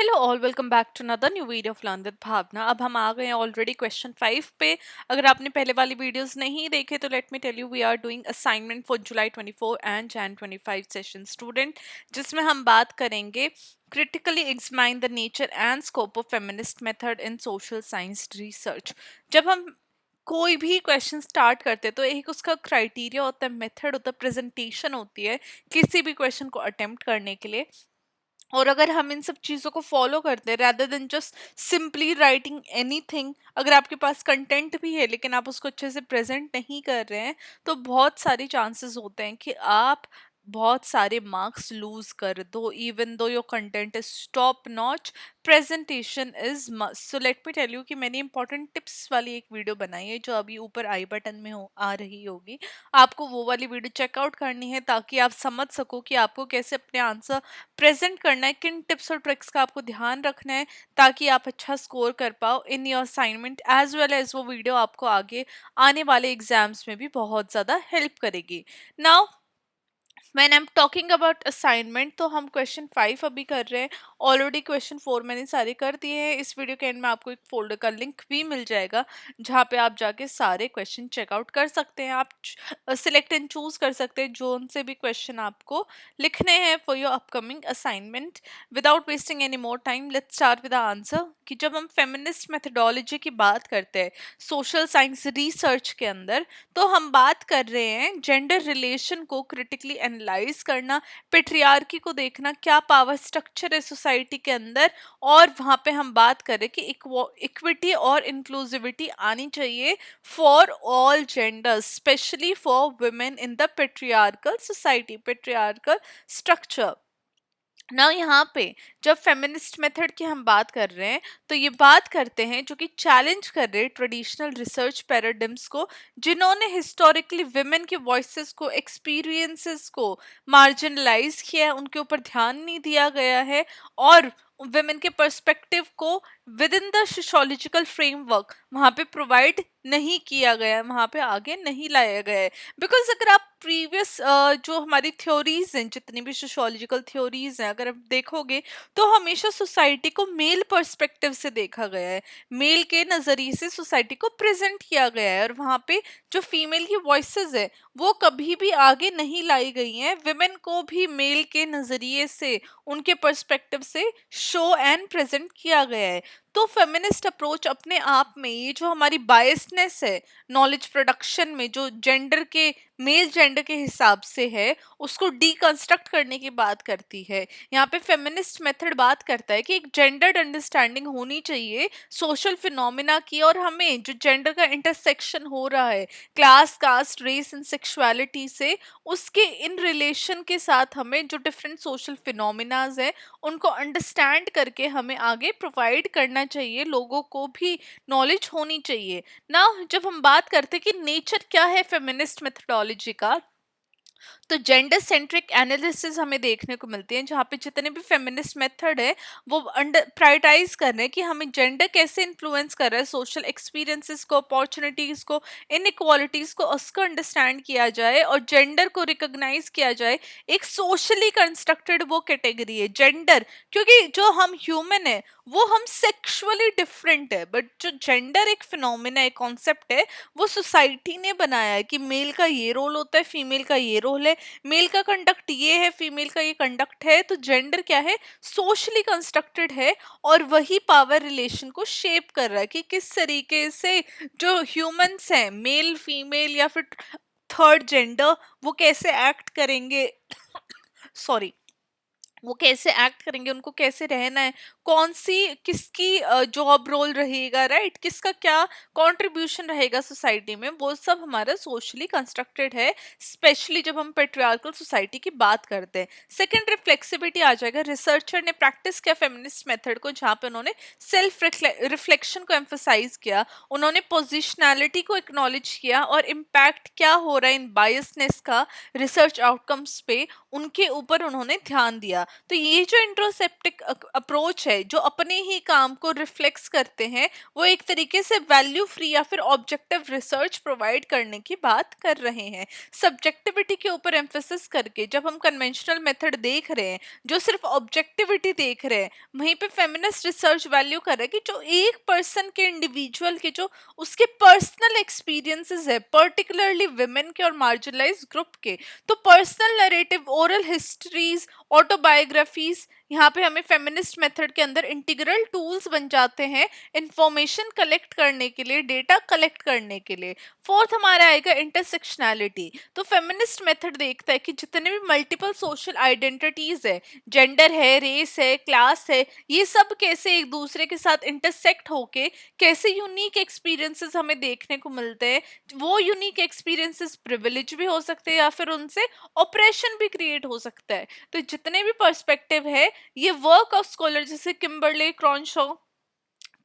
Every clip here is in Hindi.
Hello all, welcome back to another new video of learn with Bhavna. अब हम आ गए हैं ऑलरेडी क्वेश्चन 5 पे। अगर आपने पहले वाली वीडियोस नहीं देखे तो let me tell you, we are doing assignment for July 24 and Jan 25 session student, जिसमें हम बात करेंगे critically examine the nature and scope of feminist method in social science research. जब हम कोई भी क्वेश्चन स्टार्ट करते हैं तो एक उसका क्राइटेरिया होता है, मेथड होता है, प्रेजेंटेशन होती है किसी भी क्वेश्चन को अटेम्प्ट करने के लिए। और अगर हम इन सब चीज़ों को फॉलो करते हैं rather then just simply writing anything, अगर आपके पास कंटेंट भी है लेकिन आप उसको अच्छे से प्रेजेंट नहीं कर रहे हैं तो बहुत सारी चांसेस होते हैं कि आप बहुत सारे मार्क्स लूज कर दो, even though your content is top notch, presentation is must. So let me tell you कि मैंने इंपॉर्टेंट टिप्स वाली एक वीडियो बनाई है जो अभी ऊपर आई बटन में आ रही होगी। आपको वो वाली वीडियो चेकआउट करनी है ताकि आप समझ सको कि आपको कैसे अपने आंसर प्रेजेंट करना है, किन टिप्स और ट्रिक्स का आपको ध्यान रखना है ताकि आप अच्छा स्कोर कर पाओ in your assignment as well as. वो वीडियो आपको आगे आने वाले एग्जाम्स में भी बहुत ज़्यादा हेल्प करेगी। Now when I am talking about assignment तो हम क्वेश्चन 5 अभी कर रहे हैं। ऑलरेडी क्वेश्चन 4 मैंने सारे कर दिए हैं। इस वीडियो के एंड में आपको एक फोल्डर का लिंक भी मिल जाएगा जहाँ पे आप जाके सारे क्वेश्चन चेकआउट कर सकते हैं। आप सिलेक्ट एंड चूज कर सकते हैं जो उनसे भी क्वेश्चन आपको लिखने हैं for your upcoming assignment. Without wasting any more time let's start with the answer. कि जब हम फेमिनिस्ट मेथडोलॉजी की बात करते हैं सोशल साइंस रिसर्च के अंदर, तो हम बात कर रहे हैं जेंडर रिलेशन को क्रिटिकली एनालाइज करना, पेट्रियार्की को देखना, क्या पावर स्ट्रक्चर है सोसाइटी के अंदर, और वहाँ पे हम बात करें कि इक्विटी और इंक्लूसिविटी आनी चाहिए for all genders, specially for women in the patriarchal society, patriarchal structure. ना यहाँ पे जब फेमिनिस्ट मेथड की हम बात कर रहे हैं तो ये बात करते हैं जो कि चैलेंज कर रहे हैं ट्रेडिशनल रिसर्च पैराडिम्स को, जिन्होंने हिस्टोरिकली विमेन के वॉइसेस को, एक्सपीरियंसेस को मार्जिनलाइज किया है, उनके ऊपर ध्यान नहीं दिया गया है, और विमेन के पर्सपेक्टिव को with in the sociological framework वहाँ पे प्रोवाइड नहीं किया गया है, वहाँ पे आगे नहीं लाया गया है। बिकॉज अगर आप प्रीवियस जो हमारी थ्योरीज हैं, जितनी भी सोशोलॉजिकल थ्योरीज हैं, अगर आप देखोगे तो हमेशा सोसाइटी को मेल पर्सपेक्टिव से देखा गया है, मेल के नज़रिए से सोसाइटी को प्रेजेंट किया गया है, और वहाँ पे जो फीमेल की वॉइसेस है वो कभी भी आगे नहीं लाई गई हैं। विमेन को भी मेल के नज़रिए से, उनके पर्सपेक्टिव से शो एंड प्रेजेंट किया गया है। तो फेमिनिस्ट अप्रोच अपने आप में ये जो हमारी बायसनेस है नॉलेज प्रोडक्शन में, जो जेंडर के, मेल जेंडर के हिसाब से है, उसको डीकंस्ट्रक्ट करने की बात करती है। यहाँ पे फेमिनिस्ट मेथड बात करता है कि एक जेंडर्ड अंडरस्टैंडिंग होनी चाहिए सोशल फिनोमिना की, और हमें जो जेंडर का इंटरसेक्शन हो रहा है class, caste, race and sexuality से, उसके इन रिलेशन के साथ हमें जो डिफरेंट सोशल फिनोमिनाज है उनको अंडरस्टैंड करके हमें आगे प्रोवाइड करना चाहिए, लोगों को भी नॉलेज होनी चाहिए ना। जब हम बात करते हैं कि नेचर क्या है फेमिनिस्ट मेथडोलॉजी का, तो जेंडर सेंट्रिक एनालिसिस हमें देखने को मिलती है जहाँ पे जितने भी फेमिनिस्ट मेथड है वो अंडर प्रायोरिटाइज कर रहे हैं कि हमें जेंडर कैसे इन्फ्लुएंस कर रहा है सोशल एक्सपीरियंसेस को, अपॉर्चुनिटीज को, इनइक्वालिटीज को, उसको अंडरस्टैंड किया जाए और जेंडर को रिकॉग्नाइज किया जाए। एक सोशली कंस्ट्रक्टेड वो कैटेगरी है जेंडर, क्योंकि जो हम ह्यूमन है वो हम सेक्सुअली डिफरेंट है, बट जो जेंडर एक फिनोमिना, एक कॉन्सेप्ट है, वो सोसाइटी ने बनाया है कि मेल का ये रोल होता है, फीमेल का ये रोल है, मेल का कंडक्ट ये है, फीमेल का ये कंडक्ट है। तो जेंडर क्या है, सोशली कंस्ट्रक्टेड है, और वही पावर रिलेशन को शेप कर रहा है कि किस तरीके से जो ह्यूमंस हैं, मेल, फीमेल या फिर थर्ड जेंडर, वो कैसे एक्ट करेंगे सॉरी, वो कैसे एक्ट करेंगे, उनको कैसे रहना है, कौन सी किसकी जॉब रोल रहेगा, राइट, किसका क्या कंट्रीब्यूशन रहेगा सोसाइटी में, वो सब हमारा सोशली कंस्ट्रक्टेड है, स्पेशली जब हम पेट्रियार्कल सोसाइटी की बात करते हैं। सेकंड, रिफ्लेक्सिबिलिटी आ जाएगा। रिसर्चर ने प्रैक्टिस किया फेमिनिस्ट मेथड को जहाँ पे उन्होंने सेल्फ रिफ्लेक्शन को एम्फोसाइज किया, उन्होंने पोजिशनैलिटी को एक्नॉलेज किया, और इम्पैक्ट क्या हो रहा है इन बायसनेस का रिसर्च आउटकम्स पे, उनके ऊपर उन्होंने ध्यान दिया। तो ये जो इंट्रोसेप्टिक अप्रोच है, जो अपने ही काम को रिफ्लेक्स करते हैं, वो एक तरीके से वैल्यू फ्री या फिर ऑब्जेक्टिव रिसर्च प्रोवाइड करने की बात कर रहे हैं। सब्जेक्टिविटी के ऊपर एम्फेसिस करके जब हम कन्वेंशनल मेथड देख रहे हैं, जो सिर्फ ऑब्जेक्टिविटी देख रहे हैं, वहीं पे फेमिनिस्ट रिसर्च वैल्यू कर रहा है कि जो एक पर्सन के, इंडिविजुअल के, जो उसके पर्सनल एक्सपीरियंसेस है, पर्टिकुलरली वुमेन के और मार्जिनलाइज ग्रुप के, तो personal narrative, oral histories, autobiographies यहाँ पे हमें फेमिनिस्ट मेथड के अंदर इंटीग्रल टूल्स बन जाते हैं इंफॉर्मेशन कलेक्ट करने के लिए, डेटा कलेक्ट करने के लिए। फोर्थ हमारा आएगा इंटरसेक्शनैलिटी। तो फेमिनिस्ट मेथड देखता है कि जितने भी मल्टीपल सोशल आइडेंटिटीज है, जेंडर है, रेस है, क्लास है, ये सब कैसे एक दूसरे के साथ इंटरसेक्ट होके कैसे यूनिक एक्सपीरियंसेस हमें देखने को मिलते हैं। वो यूनिक एक्सपीरियंसेस प्रिविलेज भी हो सकते हैं या फिर उनसे ऑपरेशन भी क्रिएट हो सकता है। तो जितने भी पर्सपेक्टिव है, ये वर्क ऑफ स्कॉलर जैसे किम्बरले क्रॉनशॉ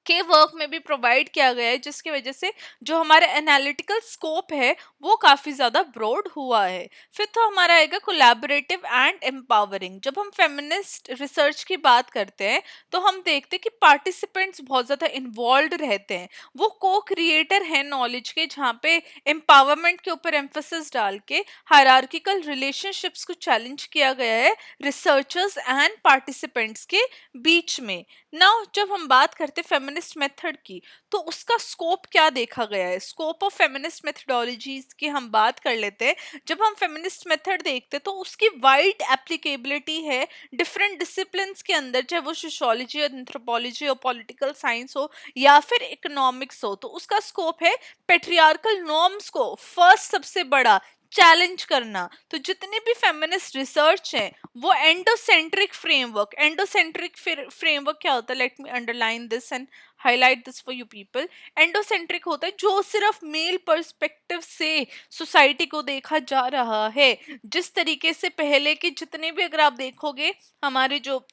के वर्क में भी प्रोवाइड किया गया है, जिसकी वजह से जो हमारा एनालिटिकल स्कोप है वो काफी ज्यादा ब्रॉड हुआ है। फिर तो हमारा आएगा कोलैबोरेटिव एंड एम्पावरिंग। जब हम फेमिनिस्ट रिसर्च की बात करते हैं तो हम देखते हैं कि पार्टिसिपेंट्स बहुत ज्यादा इन्वॉल्व रहते हैं, वो को क्रिएटर हैं नॉलेज के, जहाँ पे एम्पावरमेंट के ऊपर एम्फोसिस डाल के हायरार्किकल रिलेशनशिप्स को चैलेंज किया गया है रिसर्चर्स एंड पार्टिसिपेंट्स के बीच में। नाउ जब हम बात करते फेमिनिस्ट मेथड की, तो उसका स्कोप क्या देखा गया है। स्कोप ऑफ फेमिनिस्ट मेथडोलॉजीज की हम बात कर लेते हैं। जब हम फेमिनिस्ट मेथड देखते हैं तो उसकी वाइड एप्लीकेबिलिटी है डिफरेंट डिसिप्लिन्स के अंदर, चाहे वो सोशियोलॉजी, एंथ्रोपोलॉजी और पॉलिटिकल साइंस हो या फिर इकोनॉमिक्स हो। तो उसका स्कोप है पेट्रियार्कल नॉर्म्स को फर्स्ट सबसे बड़ा चैलेंज करना। तो जितने भी फेमिनिस्ट रिसर्च है वो एंडोसेंट्रिक फ्रेमवर्क, एंडोसेंट्रिक फ्रेमवर्क क्या होता है, let me underline this and highlight this for you people. Endocentric होता है जो सिर्फ मेल पर्सपेक्टिव से सोसाइटी को देखा जा रहा है। जिस तरीके से पहले के जितने भी, अगर आप देखोगे, हमारे जो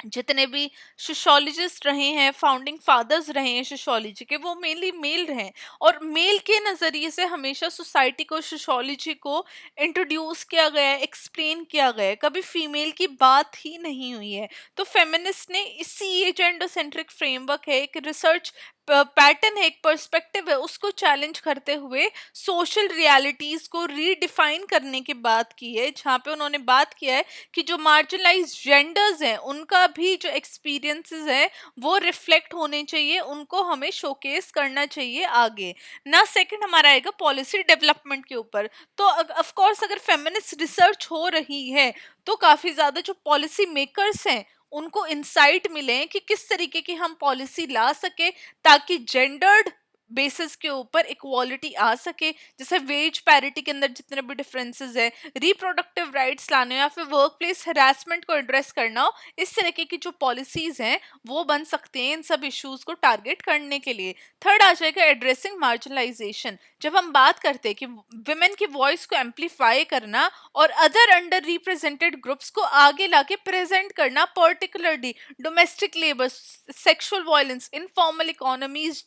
जितने भी सोशोलॉजिस्ट रहे हैं, फाउंडिंग फादर्स रहे हैं सोशोलॉजी के, वो मेनली मेल रहे हैं, और मेल के नज़रिए से हमेशा सोसाइटी को, सोशोलॉजी को इंट्रोड्यूस किया गया है, एक्सप्लेन किया गया है, कभी फीमेल की बात ही नहीं हुई है। तो फेमिनिस्ट ने इसी ये जेंडरसेंट्रिक फ्रेमवर्क है, एक रिसर्च पैटर्न है, एक पर्सपेक्टिव है, उसको चैलेंज करते हुए सोशल रियलिटीज को रीडिफाइन करने की बात की है, जहाँ पे उन्होंने बात किया है कि जो मार्जिनलाइज जेंडर्स हैं उनका भी जो एक्सपीरियंसेस है वो रिफ्लेक्ट होने चाहिए, उनको हमें शोकेस करना चाहिए आगे ना। सेकंड हमारा आएगा पॉलिसी डेवलपमेंट के ऊपर। तो ऑफ कोर्स अगर फेमिनिस्ट रिसर्च हो रही है तो काफी ज्यादा जो पॉलिसी मेकर्स हैं उनको इंसाइट मिले कि किस तरीके की हम पॉलिसी ला सके ताकि जेंडर्ड बेसिस के ऊपर इक्वालिटी आ सके। जैसे वेज पैरिटी के अंदर जितने भी डिफरेंसेस है, रिप्रोडक्टिव राइट्स लाने या फिर वर्क प्लेस हरासमेंट को एड्रेस करना हो, इस तरीके की जो पॉलिसीज हैं वो बन सकते हैं इन सब इश्यूज को टारगेट करने के लिए। थर्ड आ जाएगा एड्रेसिंग मार्जिनलाइजेशन। जब हम बात करते हैं कि वुमेन की वॉइस को एम्पलीफाई करना और अदर अंडर रिप्रेजेंटेड ग्रुप्स को आगे लाके प्रेजेंट करना, particularly domestic labour, sexual violence, informal economies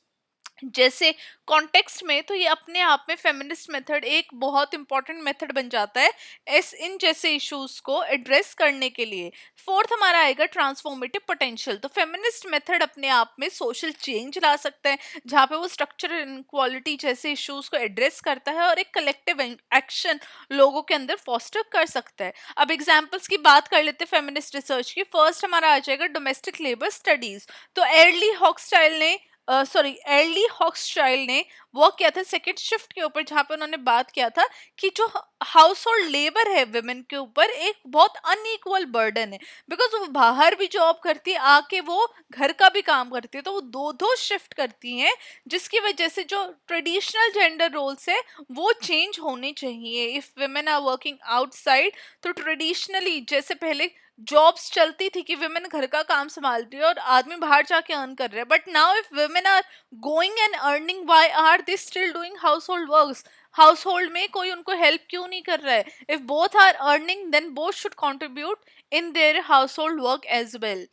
जैसे कॉन्टेक्स्ट में, तो ये अपने आप में फेमिनिस्ट मेथड एक बहुत इंपॉर्टेंट मेथड बन जाता है इस इन जैसे इश्यूज को एड्रेस करने के लिए। फोर्थ हमारा आएगा ट्रांसफॉर्मेटिव पोटेंशियल। तो फेमिनिस्ट मेथड अपने आप में सोशल चेंज ला सकता है, जहाँ पे वो स्ट्रक्चरल इनक्वालिटी जैसे इश्यूज को एड्रेस करता है और एक कलेक्टिव एक्शन लोगों के अंदर फॉस्टर कर सकता है। अब एग्जाम्पल्स की बात कर लेते हैं फेमिनिस्ट रिसर्च की। फर्स्ट हमारा आ जाएगा डोमेस्टिक लेबर स्टडीज। तो एर्ली हॉक्सटाइल ने एर्ली हॉक्सचाइल्ड ने वर्क किया था सेकेंड शिफ्ट के ऊपर, जहां पे उन्होंने बात किया था कि जो हाउस होल्ड लेबर है वुमेन के ऊपर एक बहुत अनइक्वल बर्डन है, बिकॉज वो बाहर भी जॉब करती है, आके वो घर का भी काम करती है, तो वो दो दो शिफ्ट करती हैं, जिसकी वजह से जो ट्रेडिशनल जेंडर रोल्स है वो चेंज होने चाहिए। If women are working outside, तो ट्रेडिशनली जैसे पहले जॉब्स चलती थी कि वुमेन घर का काम संभाल रही है और आदमी बाहर जाके अर्न कर रहे हैं, but now if women are going and earning, why are they still doing household works. Household में कोई उनको हेल्प क्यों नहीं कर रहा है। If both are earning then both should contribute in their household work as well.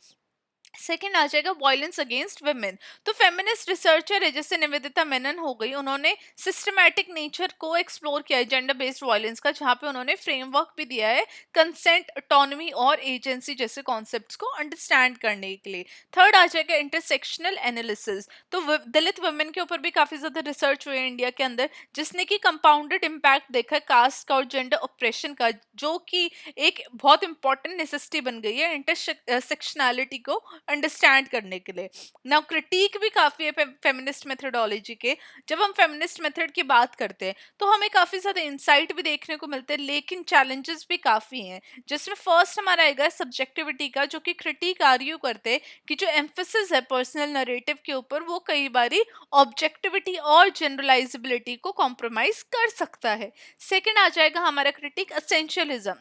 Second आ जाएगा वायलेंस अगेंस्ट वुमेन। तो फेमिनिस्ट रिसर्चर है जैसे निवेदिता मेनन हो गई, उन्होंने सिस्टमैटिक नेचर को एक्सप्लोर किया है जेंडर बेस्ड वायलेंस का, जहाँ पे उन्होंने फ्रेमवर्क भी दिया है कंसेंट, ऑटोनॉमी और एजेंसी जैसे कॉन्सेप्ट्स को अंडरस्टैंड करने के लिए। थर्ड आ जाएगा इंटरसेक्शनल एनालिसिस। तो दलित वुमेन के ऊपर भी काफी ज्यादा रिसर्च हुई है इंडिया के अंदर, जिसने कि कंपाउंडेड इम्पैक्ट देखा कास्ट का और जेंडर ऑपरेशन का, जो कि एक बहुत इंपॉर्टेंट नेसेसिटी बन गई है इंटरसेक्शनैलिटी को अंडरस्टैंड करने के लिए। नाउ क्रिटिक भी काफी है फेमिनिस्ट मेथडोलॉजी के। जब हम फेमिनिस्ट मेथड की बात करते हैं तो हमें काफी ज्यादा इंसाइट भी देखने को मिलते हैं, लेकिन चैलेंजेस भी काफी हैं, जिसमें फर्स्ट हमारा आएगा सब्जेक्टिविटी का, जो कि क्रिटिक आर्ग्यू करते हैं कि जो एम्फेसिस है पर्सनल नरेटिव के ऊपर, वो कई बारी ऑब्जेक्टिविटी और जनरलाइजेबिलिटी को कॉम्प्रोमाइज कर सकता है। सेकंड आ जाएगा हमारा क्रिटिक एसेंशियलिज्म।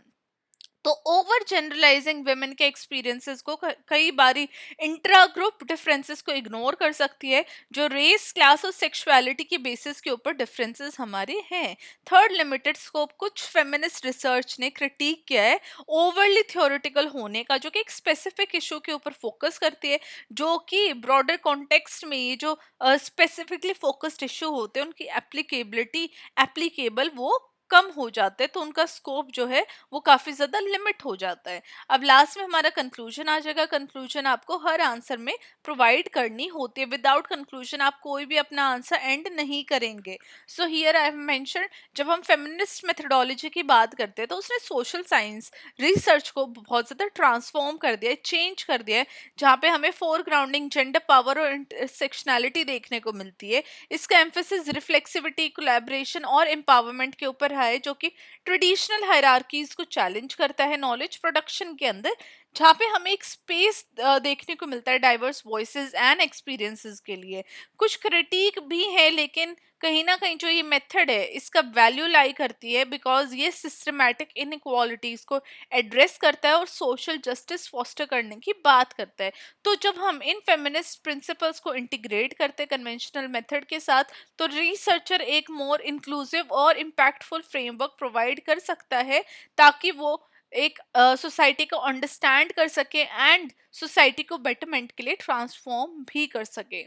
तो ओवर जनरलाइजिंग वेमेन के एक्सपीरियंसेस को कई बारी इंट्रा ग्रुप डिफरेंसेस को इग्नोर कर सकती है, जो रेस, क्लास और सेक्सुअलिटी के बेसिस के ऊपर डिफरेंसेस हमारे हैं। Third, limited scope. कुछ फेमिनिस्ट रिसर्च ने क्रिटिक किया है ओवरली थ्योरेटिकल होने का, जो कि एक स्पेसिफिक इशू के ऊपर फोकस करती है, जो कि ब्रॉडर कॉन्टेक्स्ट में ये जो स्पेसिफिकली फोकस्ड इशू होते हैं उनकी एप्लीकेबिलिटी, एप्लीकेबल वो कम हो जाते हैं, तो उनका स्कोप जो है वो काफी ज्यादा लिमिट हो जाता है। अब लास्ट में हमारा कंक्लूजन आ जाएगा। कंक्लूजन आपको हर आंसर में प्रोवाइड करनी होती है, विदाउट कंक्लूजन आप कोई भी अपना आंसर एंड नहीं करेंगे। So here I have mention, जब हम फेमिनिस्ट मेथडोलॉजी की बात करते हैं तो उसने सोशल साइंस रिसर्च को बहुत ज्यादा ट्रांसफॉर्म कर दिया है, चेंज कर दिया है, जहाँ पे हमें फोरग्राउंडिंग, जेंडर, पावर और इंटरसेक्शनैलिटी देखने को मिलती है। इसका एम्फेसिस रिफ्लेक्सिविटी, कोलैबोरेशन और एम्पावरमेंट के ऊपर है, जो कि ट्रेडिशनल हायरार्कीज को चैलेंज करता है नॉलेज प्रोडक्शन के अंदर, जहाँ पे हमें एक स्पेस देखने को मिलता है डाइवर्स वॉइसेस एंड एक्सपीरियंसेस के लिए। कुछ क्रिटिक भी है, लेकिन कहीं ना कहीं जो ये मेथड है इसका वैल्यू लाई करती है, बिकॉज ये सिस्टमैटिक इनइक्वालिटीज को एड्रेस करता है और सोशल जस्टिस फॉस्टर करने की बात करता है। तो जब हम इन फेमिनिस्ट प्रिंसिपल्स को इंटीग्रेट करते हैं कन्वेंशनल मेथड के साथ, तो रिसर्चर एक मोर इंक्लूसिव और इम्पैक्टफुल फ्रेमवर्क प्रोवाइड कर सकता है, ताकि वो एक सोसाइटी को अंडरस्टैंड कर सके एंड सोसाइटी को बेटरमेंट के लिए ट्रांसफॉर्म भी कर सके।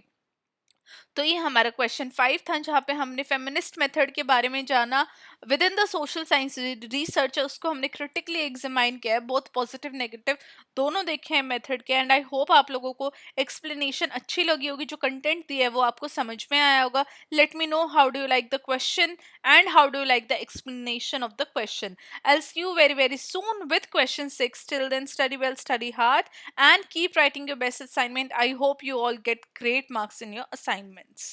तो ये हमारा क्वेश्चन 5 था, जहाँ पे हमने फेमिनिस्ट मेथड के बारे में जाना with in the social science research, उसको हमने क्रिटिकली एग्जामाइन किया है, बोथ पॉजिटिव नेगेटिव दोनों देखे हैं मेथड के। एंड आई होप आप लोगों को एक्सप्लेनेशन अच्छी लगी होगी, जो कंटेंट दिया है वो आपको समझ में आया होगा। Let me know how do you like the question and how do you like the explanation of the question. I'll see you very very soon with question 6. Till then, study well, study hard, and keep writing your best assignment. I hope you all get great marks in your assignments.